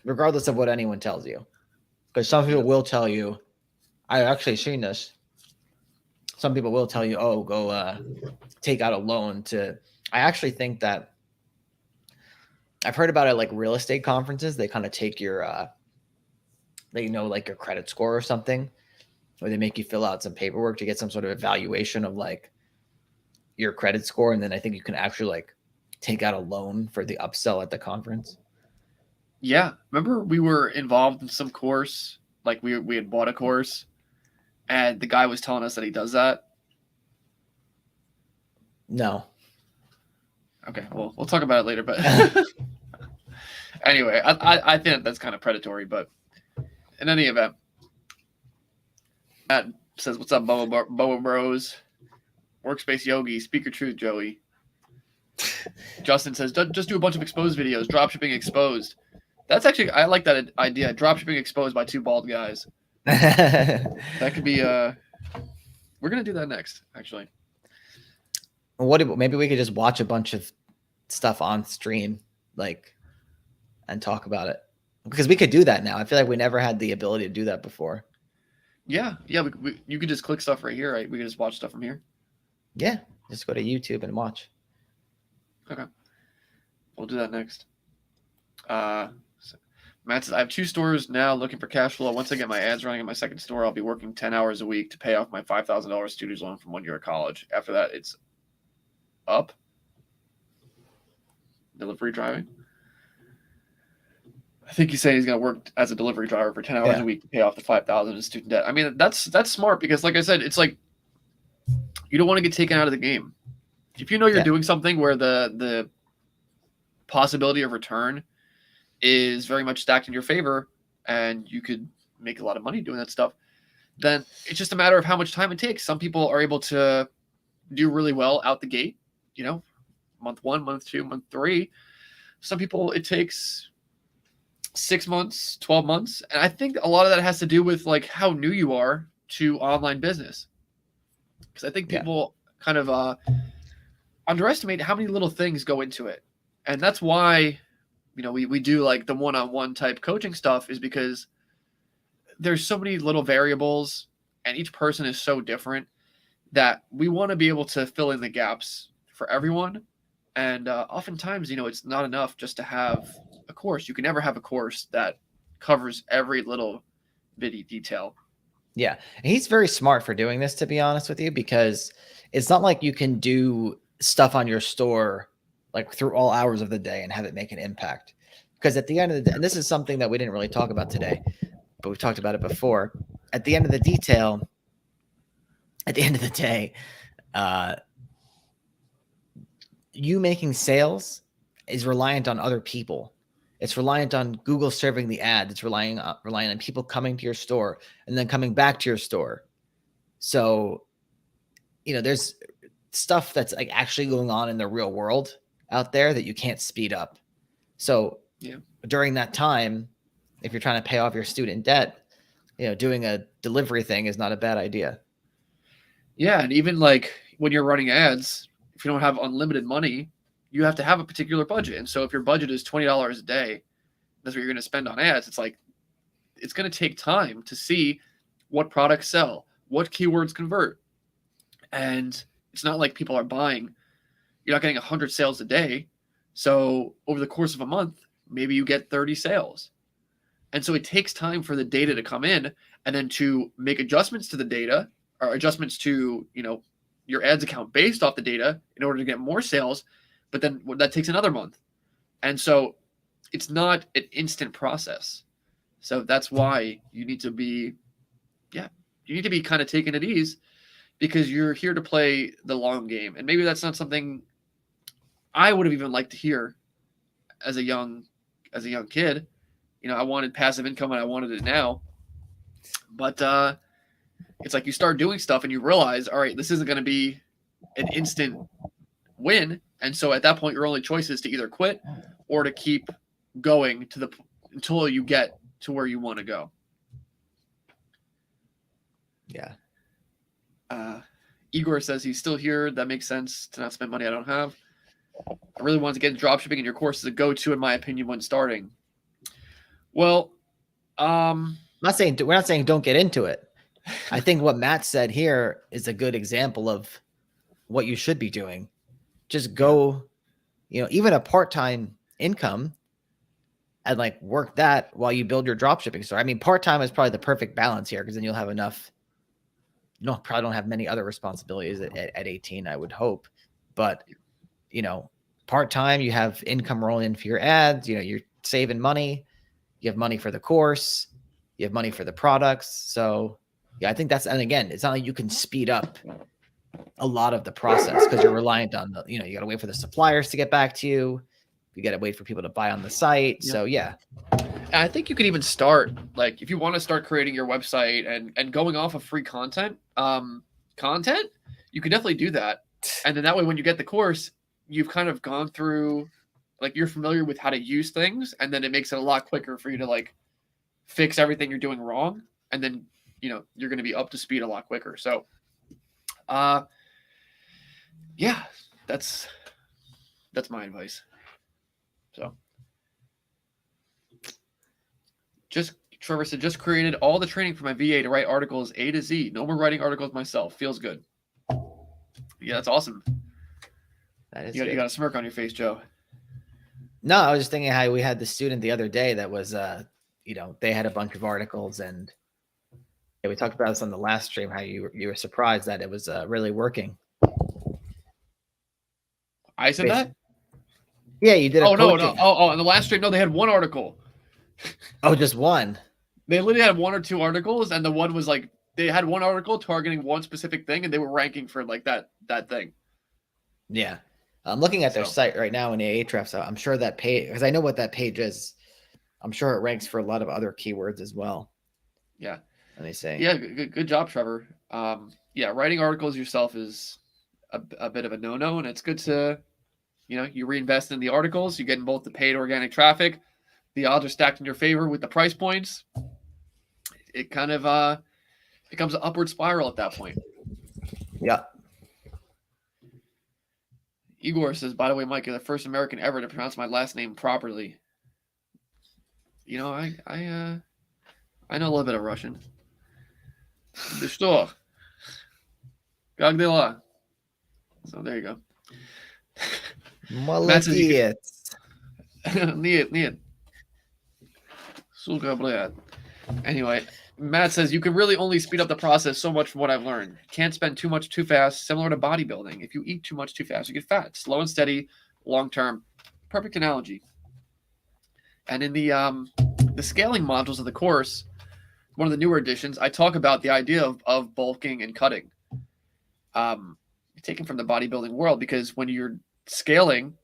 Speaker 1: Regardless of what anyone tells you. Because some people will tell you, I've actually seen this. Some people will tell you, oh, go take out a loan to. I actually think that I've heard about it like real estate conferences. They kind of take your, like your credit score or something, or they make you fill out some paperwork to get some sort of evaluation of like your credit score. And then I think you can actually like take out a loan for the upsell at the conference.
Speaker 2: Yeah. Remember we were involved in some course, like we had bought a course and the guy was telling us that he does that.
Speaker 1: No.
Speaker 2: Okay. Well, we'll talk about it later, but anyway, I think that's kind of predatory, but in any event, Matt says, what's up, Boa Bros? Workspace Yogi, speak your truth, Joey. Justin says, just do a bunch of exposed videos, dropshipping exposed. That's actually, I like that idea. Dropshipping exposed by two bald guys. That could be, we're going to do that next, actually.
Speaker 1: Maybe we could just watch a bunch of stuff on stream, and talk about it, because we could do that now. I feel like we never had the ability to do that before.
Speaker 2: Yeah. You could just click stuff right here, right? We could just watch stuff from here.
Speaker 1: Yeah, just go to YouTube and watch.
Speaker 2: Okay, we'll do that next. Matt says, I have 2 stores now looking for cash flow. Once I get my ads running in my second store, I'll be working 10 hours a week to pay off my $5,000 student loan from 1 year of college. After that, it's up. Delivery driving. I think he's saying he's going to work as a delivery driver for 10 hours a week to pay off the $5,000 in student debt. I mean, that's smart, because like I said, it's like you don't want to get taken out of the game. If you know you're doing something where the possibility of return is very much stacked in your favor and you could make a lot of money doing that stuff, then it's just a matter of how much time it takes. Some people are able to do really well out the gate, month 1, month 2, month 3. Some people, it takes 6 months, 12 months. And I think a lot of that has to do with like how new you are to online business. Because I think people kind of underestimate how many little things go into it. And that's why, we do like the one-on-one type coaching stuff, is because there's so many little variables and each person is so different that we want to be able to fill in the gaps for everyone. And oftentimes, it's not enough just to have a course. You can never have a course that covers every little bitty detail.
Speaker 1: Yeah. And he's very smart for doing this, to be honest with you, because it's not like you can do stuff on your store like through all hours of the day and have it make an impact. Because at the end of the day, and this is something that we didn't really talk about today, but we've talked about it before. At the end of the day, you making sales is reliant on other people. It's reliant on Google serving the ads. It's relying on people coming to your store and then coming back to your store. So, there's stuff that's like actually going on in the real world out there that you can't speed up. So during that time, if you're trying to pay off your student debt, doing a delivery thing is not a bad idea.
Speaker 2: Yeah, and even like when you're running ads, if you don't have unlimited money, you have to have a particular budget. And so if your budget is $20 a day, that's what you're going to spend on ads. It's like it's going to take time to see what products sell, what keywords convert. And it's not like people are buying. You're not getting 100 sales a day. So over the course of a month, maybe you get 30 sales. And so it takes time for the data to come in and then to make adjustments to the data or adjustments to, your ads account based off the data in order to get more sales. But then that takes another month. And so it's not an instant process. So that's why you need to be kind of taking it easy, because you're here to play the long game. And maybe that's not something I would have even liked to hear as a young kid. I wanted passive income and I wanted it now. But it's like you start doing stuff and you realize, all right, this isn't going to be an instant win. And so at that point, your only choice is to either quit or to keep going until you get to where you want to go.
Speaker 1: Yeah.
Speaker 2: Igor says he's still here. That makes sense to not spend money I don't have. I really want to get into dropshipping, and your course is a go-to, in my opinion, when starting. Well,
Speaker 1: we're not saying don't get into it. I think what Matt said here is a good example of what you should be doing. Just go, even a part-time income and like work that while you build your dropshipping store. I mean, part-time is probably the perfect balance here, because then you'll have enough. Probably don't have many other responsibilities at 18, I would hope. But, part-time, you have income rolling in for your ads, you're saving money, you have money for the course, you have money for the products. So yeah, I think and again, it's not like you can speed up a lot of the process because you're reliant on you got to wait for the suppliers to get back to you. You got to wait for people to buy on the site. Yeah. So yeah.
Speaker 2: I think you can even start, like, if you want to start creating your website and going off of free content, you can definitely do that. And then that way, when you get the course, you've kind of gone through, like, you're familiar with how to use things, and then it makes it a lot quicker for you to like fix everything you're doing wrong. And then, you're going to be up to speed a lot quicker. So, yeah, that's my advice. So. Trevor said, just created all the training for my VA to write articles A to Z. No more writing articles myself. Feels good. Yeah, that's awesome.
Speaker 1: That is
Speaker 2: you got a smirk on your face, Joe.
Speaker 1: No, I was just thinking how we had the student the other day that was, they had a bunch of articles, and we talked about this on the last stream, how you were surprised that it was really working.
Speaker 2: I said that?
Speaker 1: Yeah, you did.
Speaker 2: No. Oh, in the last stream, no, they had one article.
Speaker 1: Oh, just one.
Speaker 2: They literally had one or two articles, and the one was like they had one article targeting one specific thing, and they were ranking for like that thing.
Speaker 1: Yeah, I'm looking at their site right now in Ahrefs. So I'm sure that page, because I know what that page is. I'm sure it ranks for a lot of other keywords as well.
Speaker 2: Yeah,
Speaker 1: and they say,
Speaker 2: yeah, good job, Trevor. Yeah, writing articles yourself is a bit of a no-no, and it's good to, you reinvest in the articles. You're getting both the paid organic traffic. The odds are stacked in your favor with the price points. It kind of becomes an upward spiral at that point.
Speaker 1: Yeah.
Speaker 2: Igor says, by the way, Mike, you're the first American ever to pronounce my last name properly. I know a little bit of Russian. Что? Как дела? So there you go.
Speaker 1: Молодец.
Speaker 2: Нет. Сука, блядь. Anyway, Matt says, you can really only speed up the process so much from what I've learned. Can't spend too much too fast, similar to bodybuilding. If you eat too much too fast, you get fat. Slow and steady, long-term. Perfect analogy. And in the scaling modules of the course, one of the newer editions, I talk about the idea of bulking and cutting. Taken from the bodybuilding world, because when you're scaling,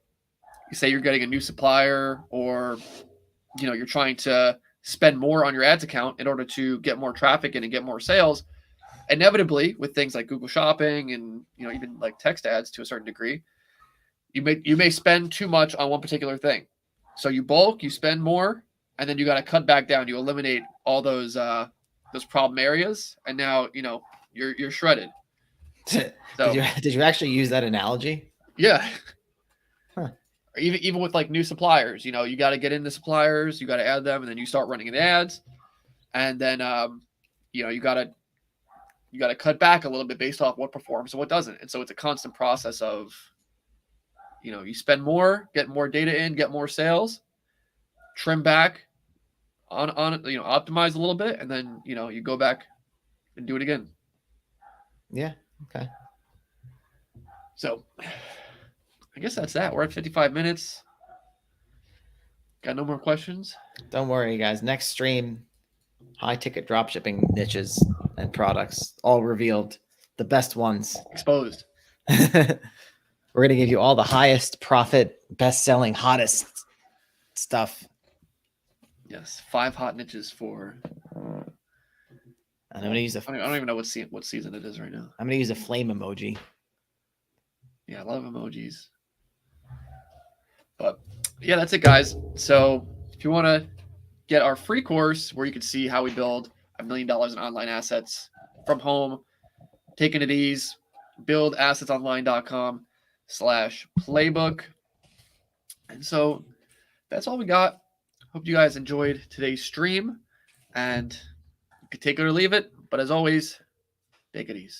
Speaker 2: you say you're getting a new supplier, or you're trying to spend more on your ads account in order to get more traffic in and get more sales. inevitably with things like Google Shopping and even like text ads to a certain degree, you may spend too much on one particular thing. So you bulk, you spend more, and then you got to cut back down. You eliminate all those problem areas, and now you're shredded. So
Speaker 1: did you actually use that analogy?
Speaker 2: yeah.
Speaker 1: Huh.
Speaker 2: Or even with like new suppliers, you got to get into suppliers, you got to add them, and then you start running the ads, and then you got to cut back a little bit based off what performs and what doesn't. And so it's a constant process of you spend more, get more data in, get more sales, trim back on optimize a little bit, and then you go back and do it again.
Speaker 1: Yeah. Okay.
Speaker 2: So I guess that's that. We're at 55 minutes. Got no more questions?
Speaker 1: Don't worry, guys. Next stream, high ticket dropshipping niches and products all revealed, the best ones.
Speaker 2: Exposed.
Speaker 1: We're going to give you all the highest profit, best selling, hottest stuff.
Speaker 2: Yes, 5 hot niches for.
Speaker 1: And I'm going to use
Speaker 2: I don't even know what season it is right now.
Speaker 1: I'm going to use a flame emoji.
Speaker 2: Yeah, a lot of emojis. But yeah, that's it, guys. So if you want to get our free course where you can see how we build $1 million in online assets from home, taking it easy, buildassetsonline.com/playbook. And so that's all we got. Hope you guys enjoyed today's stream, and you can take it or leave it. But as always, take it easy.